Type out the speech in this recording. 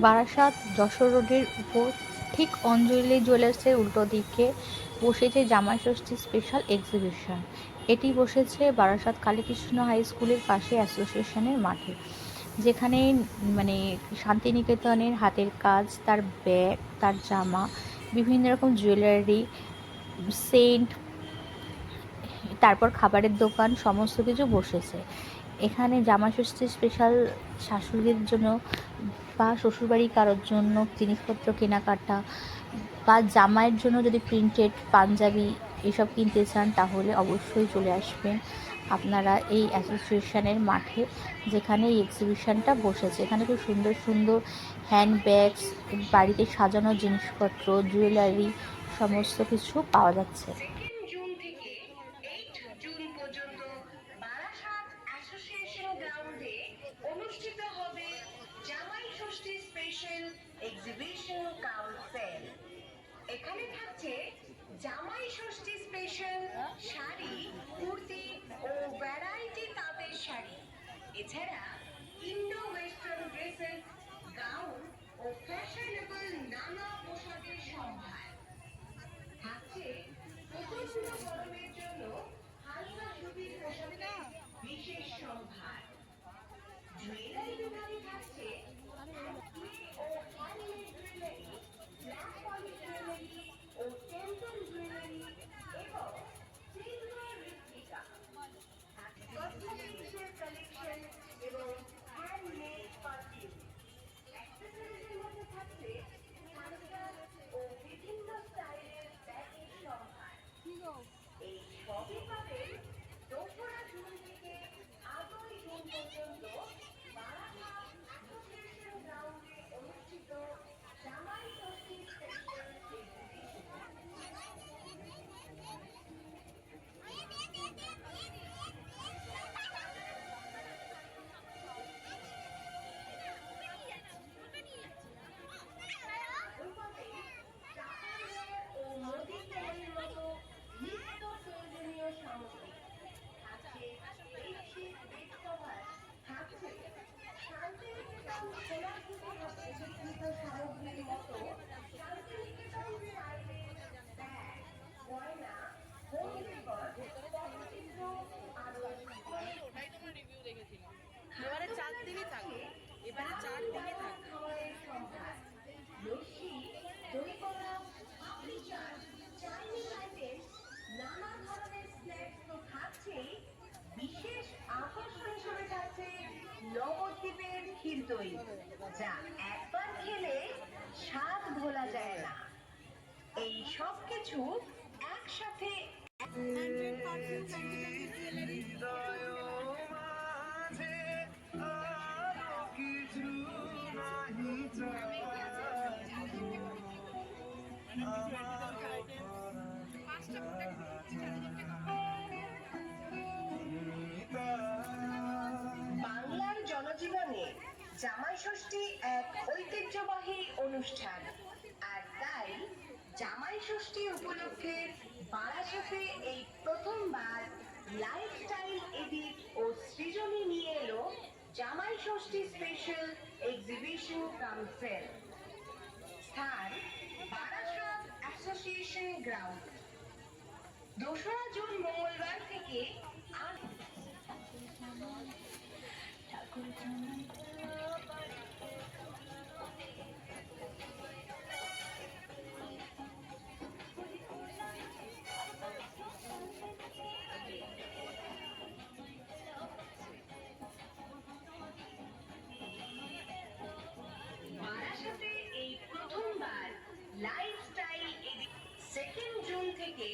বারাসাত যশোর রোডের উপর ঠিক অঞ্জলি জুয়েলার্সের উল্টো দিকে বসেছে জামাই ষষ্ঠী স্পেশাল এক্সিবিশন। এটি বসেছে বারাসাত কালীকৃষ্ণ হাই স্কুলের পাশে অ্যাসোসিয়েশনের মাঠে, যেখানে মানে শান্তিনিকেতনের হাতের কাজ, তার ব্যাগ, তার জামা, বিভিন্ন রকম জুয়েলারি, সেন্ট, তারপর খাবারের দোকান সমস্ত কিছু বসেছে। এখানে জামাই ষষ্ঠী স্পেশাল শাশুড়ির জন্য বা শ্বশুরবাড়ি কারোর জন্য জিনিসপত্র কেনাকাটা, বা জামাইয়ের জন্য যদি প্রিন্টেড পাঞ্জাবি এসব কিনতে চান তাহলে অবশ্যই চলে আসবেন আপনারা এই অ্যাসোসিয়েশনের মাঠে, যেখানে এই এক্সিবিশনটা বসেছে। এখানে খুব সুন্দর সুন্দর হ্যান্ডব্যাগস, বাড়িতে সাজানোর জিনিসপত্র, জুয়েলারি সমস্ত কিছু পাওয়া যাচ্ছে। অনুষ্ঠিত হবে জামাই ষষ্ঠী স্পেশাল এক্সিবিশন কাউন্সিল। এখানে থাকছে জামাই ষষ্ঠী স্পেশাল শাড়ি, কুর্তি ও ভ্যারাইটি তাঁতের শাড়ি, এছাড়া ইন্ডো ওয়েস্টার্ন ড্রেসেস, গাউন ও ফ্যাশনেবল নানা পোশাকের সম্ভার। থাকছে প্রচন্ড গরমের জন্য হালকা সুতির পোশাকের বিশেষ সম্ভার। জুয়েলারি দোকানে থাকছে ও হ্যান্ডমেড জুয়েলারি, ব্ল্যাক পলি জুয়েলারি ও টেম্পল জুয়েলারি এবং সিলভার রেপ্লিকা, কসমেটিক্সের কালেকশন এবং হ্যান্ডমেড পারফিউম। অ্যাক্সেসরিজের মধ্যে থাকছে সানগ্লাস ও বিভিন্ন স্টাইলের ব্যাগের সম্ভার। এই সবই পাবেন 2রা জুন থেকে 8ই জুন পর্যন্ত বারাসাত অ্যাসোসিয়েশন গ্রাউন্ডে অনুষ্ঠিত জামাই ষষ্ঠী স্পেশাল ও মোদি কেয়ারের মতো নিত্য প্রয়োজনীয় সামগ্রী। থাকছে বেডশিট, বেড কভার, থাকছে শান্তিনিকেতন সোনারপুরে প্রতিষ্ঠিত সামগ্রীর মতো শান্তিনিকেতন স্টাইলের ব্যাগ, গয়না, হোম ডেকর, পটচিত্র আরো এবারে 4 দিনই থাকবে, এবারে 4 দিনই থাকবে। খাবারের সম্ভার, লস্যি, দই বড়া, পাপড়ি চাট, চাইনিজ আইটেম, নানা ধরনের স্ন্যাক্স তো থাকছেই। বিশেষ আকর্ষণ হিসেবে থাকছে নবদ্বীপের ক্ষীরদই, যা একবার খেলে স্বাদ ভোলা যায় না। এই সব কিছু একসাথে বাংলার জনজীবনে জামাই ষষ্ঠী এক ঐতিহ্যবাহী অনুষ্ঠান, আর তাই জামাই ষষ্ঠী উপলক্ষে বারাসাতে এই প্রথমবার লাইফস্টাইল এডিট ও সৃজনী নিয়ে এলো জামাই ষষ্ঠী স্পেশাল এক্সিবিশন কাউন্সিল। স্থান বারাসাত অ্যাসোসিয়েশন গ্রাউন্ড। 2রা জুন মঙ্গলবার থেকে বারাসাতে এই প্রথমবার লাইফস্টাইল এডিট 2nd জুন থেকে